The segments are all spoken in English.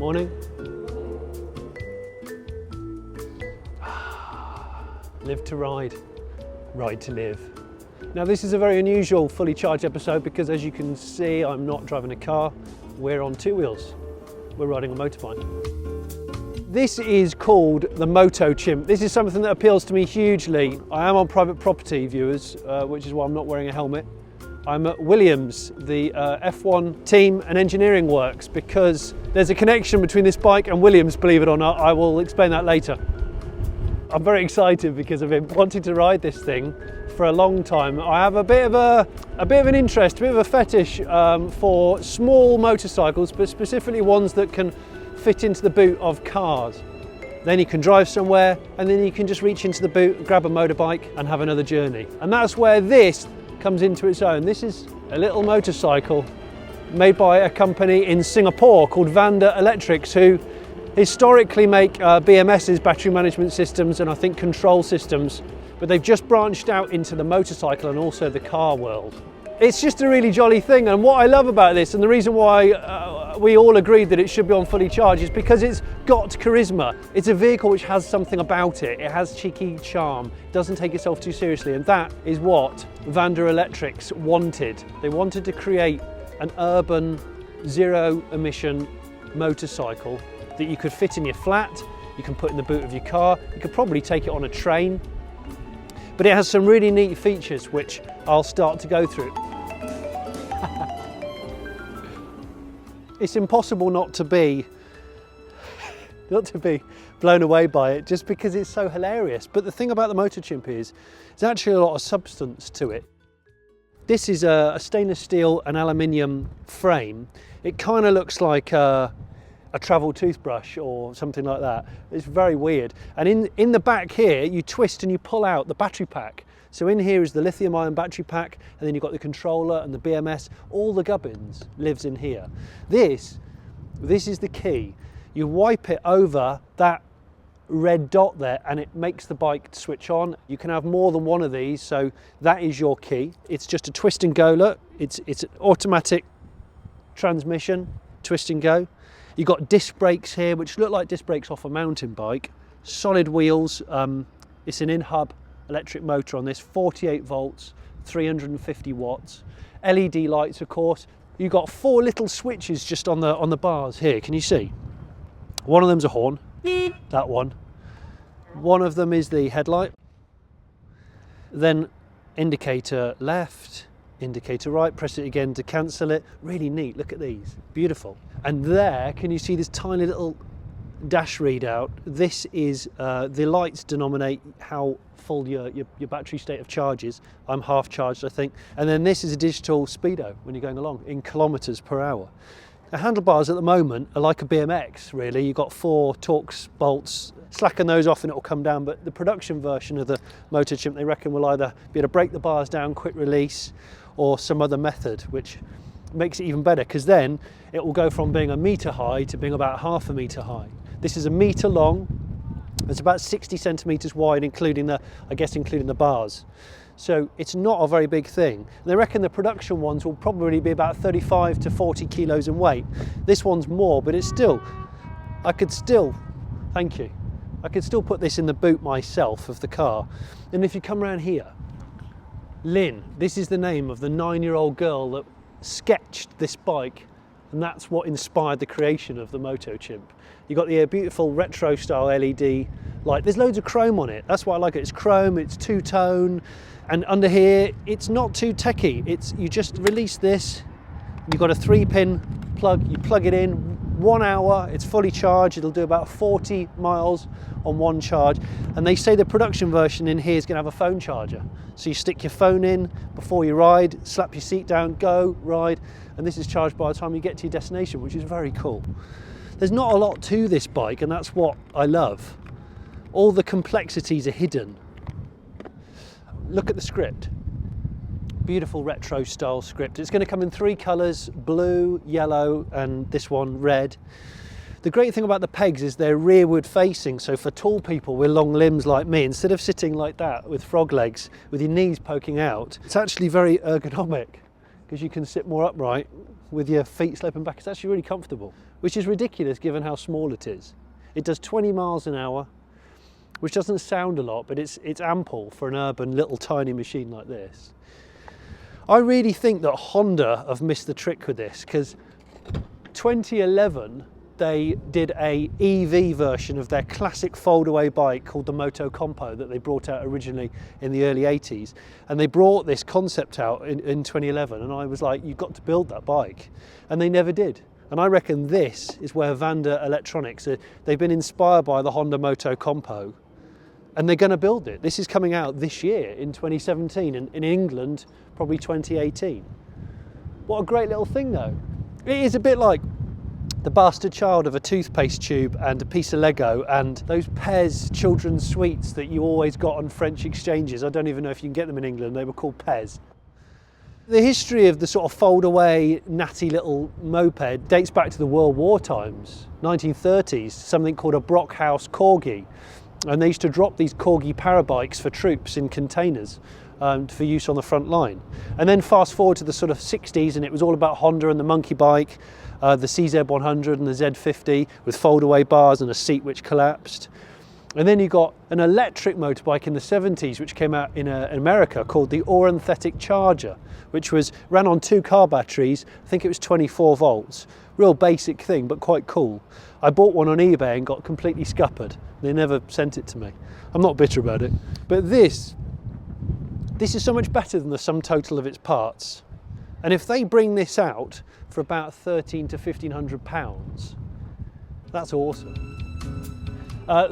Morning. Live to ride, ride to live. Now this is a very unusual fully charged episode because as you can see I'm not driving a car, we're on two wheels. We're riding a motorbike. This is called the Motochimp. This is something that appeals to me hugely. I am on private property, viewers, which is why I'm not wearing a helmet. I'm at Williams, the F1 team and engineering works, because there's a connection between this bike and Williams, believe it or not. I will explain that later. I'm very excited because I've been wanting to ride this thing for a long time. I have a bit of an interest, a bit of a fetish for small motorcycles, but specifically ones that can fit into the boot of cars. Then you can drive somewhere and then you can just reach into the boot, grab a motorbike and have another journey. And that's where this comes into its own. This is a little motorcycle made by a company in Singapore called Vanda Electrics, who historically make BMS's, battery management systems, and I think control systems, but they've just branched out into the motorcycle and also the car world. It's just a really jolly thing, and what I love about this, and the reason why we all agreed that it should be on fully charged, is because it's got charisma. It's a vehicle which has something about it. It has cheeky charm, doesn't take itself too seriously, and that is what Vanda Electrics wanted. They wanted to create an urban, zero-emission motorcycle that you could fit in your flat, you can put in the boot of your car, you could probably take it on a train, but it has some really neat features which I'll start to go through. It's impossible not to be blown away by it just because it's so hilarious. But the thing about the Motochimp is there's actually a lot of substance to it. This is a stainless steel and aluminium frame. It kind of looks like a travel toothbrush or something like that. It's very weird. And in the back here, you twist and you pull out the battery pack. So in here is the lithium-ion battery pack, and then you've got the controller and the BMS. All the gubbins lives in here. This is the key. You wipe it over that red dot there and it makes the bike switch on. You can have more than one of these, so that is your key. It's just a twist and go. Look, it's an automatic transmission, twist and go. You've got disc brakes here, which look like disc brakes off a mountain bike. Solid wheels. It's an in-hub electric motor on this, 48 volts, 350 watts. LED lights, of course. You've got four little switches just on the bars here. Can you see? One of them's a horn. That one. One of them is the headlight. Then indicator left, indicator right. Press it again to cancel it. Really neat. Look at these. Beautiful. And there, can you see this tiny little dash readout? This is the lights denominate how full your battery state of charge is. I'm half charged, I think. And then this is a digital speedo when you're going along in kilometers per hour. The handlebars at the moment are like a BMX, really. You've got 4 Torx bolts. Slacken those off and it'll come down, but the production version of the Motochimp, they reckon, will either be able to break the bars down, quick release, or some other method, which makes it even better, because then it will go from being a metre high to being about half a metre high. This is a metre long. It's about 60 centimetres wide, including the bars. So it's not a very big thing. And they reckon the production ones will probably be about 35 to 40 kilos in weight. This one's more, but I could still put this in the boot myself of the car. And if you come around here, Lynn, this is the name of the 9-year-old girl that sketched this bike, and that's what inspired the creation of the Motochimp. You've got the beautiful retro style LED light. There's loads of chrome on it. That's why I like it. It's chrome, it's two-tone, and under here it's not too techy. You just release this, you've got a 3-pin plug, you plug it in, 1 hour, it's fully charged. It'll do about 40 miles on one charge. And they say the production version in here is going to have a phone charger. So you stick your phone in before you ride, slap your seat down, go, ride, and this is charged by the time you get to your destination, which is very cool. There's not a lot to this bike, and that's what I love. All the complexities are hidden. Look at the script. Beautiful retro style script. It's going to come in 3 colours, blue, yellow, and this one, red. The great thing about the pegs is they're rearward facing, so for tall people with long limbs like me, instead of sitting like that with frog legs, with your knees poking out, it's actually very ergonomic, because you can sit more upright with your feet sloping back. It's actually really comfortable, which is ridiculous given how small it is. It does 20 miles an hour, which doesn't sound a lot, but it's ample for an urban little tiny machine like this. I really think that Honda have missed the trick with this, because 2011 they did a EV version of their classic foldaway bike called the Motochimp that they brought out originally in the early 80s, and they brought this concept out in 2011, and I was like, you've got to build that bike, and they never did. And I reckon this is where Vanda Electronics, they've been inspired by the Honda Motochimp, and they're going to build it. This is coming out this year in 2017, and in England probably 2018. What a great little thing though. It is a bit like the bastard child of a toothpaste tube and a piece of Lego and those Pez children's sweets that you always got on French exchanges. I don't even know if you can get them in England, they were called Pez. The history of the sort of fold-away, natty little moped dates back to the World War times, 1930s, something called a Brockhouse Corgi. And they used to drop these Corgi parabikes for troops in containers for use on the front line. And then fast forward to the sort of 60s, and it was all about Honda and the monkey bike, the CZ100 and the Z50 with fold-away bars and a seat which collapsed. And then you got an electric motorbike in the 70s which came out in America called the Untitled Charger, which ran on 2 car batteries. I think it was 24 volts. Real basic thing, but quite cool. I bought one on eBay and got completely scuppered. They never sent it to me. I'm not bitter about it. But this is so much better than the sum total of its parts. And if they bring this out for about £1,300 to £1,500, that's awesome.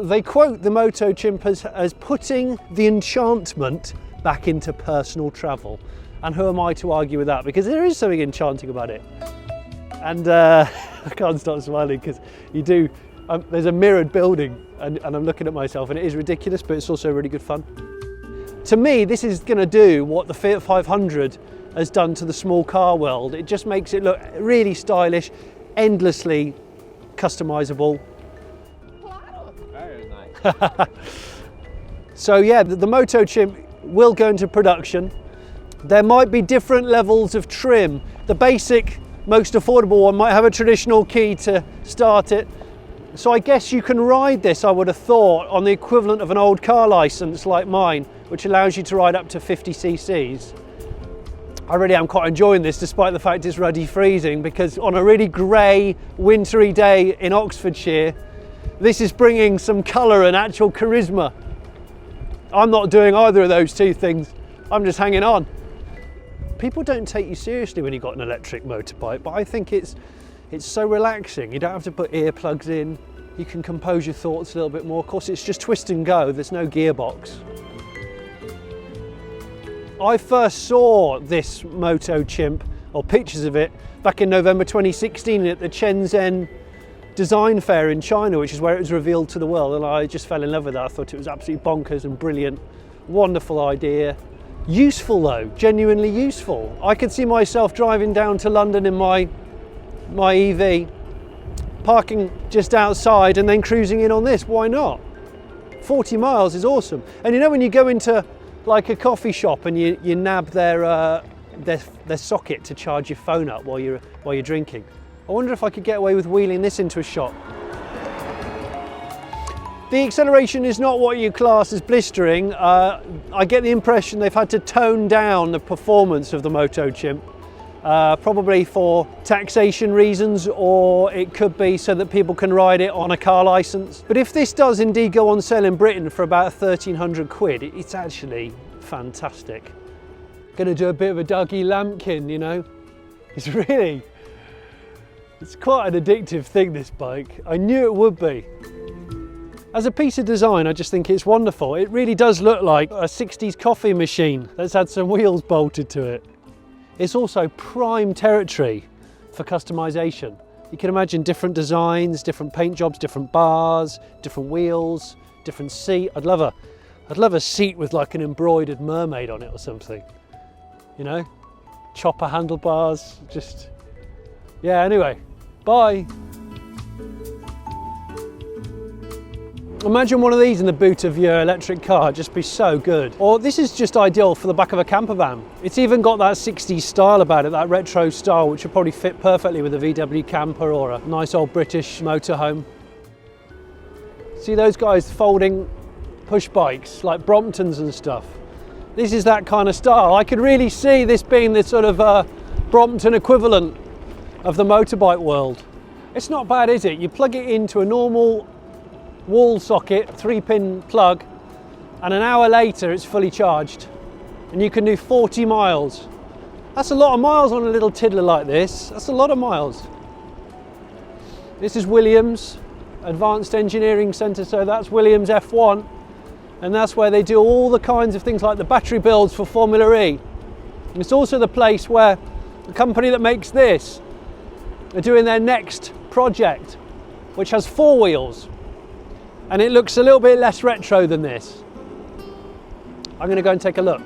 They quote the Motochimp as putting the enchantment back into personal travel. And who am I to argue with that? Because there is something enchanting about it. And I can't stop smiling because you do. There's a mirrored building and I'm looking at myself, and it is ridiculous, but it's also really good fun. To me, this is going to do what the Fiat 500 has done to the small car world. It just makes it look really stylish, endlessly customizable. Very nice. So yeah, the Motochimp will go into production. There might be different levels of trim. The basic, most affordable one might have a traditional key to start it. So I guess you can ride this, I would have thought, on the equivalent of an old car licence like mine, which allows you to ride up to 50 cc's. I really am quite enjoying this, despite the fact it's ruddy freezing, because on a really grey, wintry day in Oxfordshire, this is bringing some colour and actual charisma. I'm not doing either of those two things. I'm just hanging on. People don't take you seriously when you've got an electric motorbike, but I think it's so relaxing. You don't have to put earplugs in. You can compose your thoughts a little bit more. Of course, it's just twist and go. There's no gearbox. I first saw this Motochimp, or pictures of it, back in November 2016 at the Shenzhen Design Fair in China, which is where it was revealed to the world, and I just fell in love with it. I thought it was absolutely bonkers and brilliant. Wonderful idea. Useful though, genuinely useful. I could see myself driving down to London in my EV, parking just outside and then cruising in on this. Why not? 40 miles is awesome. And you know, when you go into like a coffee shop and you nab their socket to charge your phone up while you're drinking, I wonder if I could get away with wheeling this into a shop. The acceleration is not what you class as blistering. I get the impression they've had to tone down the performance of the Motochimp, probably for taxation reasons, or it could be so that people can ride it on a car licence. But if this does indeed go on sale in Britain for about 1,300 quid, it's actually fantastic. Gonna do a bit of a Dougie Lampkin, you know? It's quite an addictive thing, this bike. I knew it would be. As a piece of design, I just think it's wonderful. It really does look like a 60s coffee machine that's had some wheels bolted to it. It's also prime territory for customization. You can imagine different designs, different paint jobs, different bars, different wheels, different seat. I'd love a seat with like an embroidered mermaid on it or something. You know, chopper handlebars, just, yeah, anyway, bye. Imagine one of these in the boot of your electric car, just be so good. Or this is just ideal for the back of a camper van. It's even got that 60s style about it, that retro style, which would probably fit perfectly with a VW camper or a nice old British motorhome. See those guys folding push bikes like Bromptons and stuff? This is that kind of style. I could really see this being the sort of Brompton equivalent of the motorbike world. It's not bad, is it? You plug it into a normal wall socket, 3-pin plug, and an hour later it's fully charged and you can do 40 miles. That's a lot of miles on a little tiddler like this. That's a lot of miles. This is Williams Advanced Engineering Centre, so that's Williams F1, and that's where they do all the kinds of things like the battery builds for Formula E. And it's also the place where the company that makes this are doing their next project, which has 4 wheels. And it looks a little bit less retro than this. I'm going to go and take a look.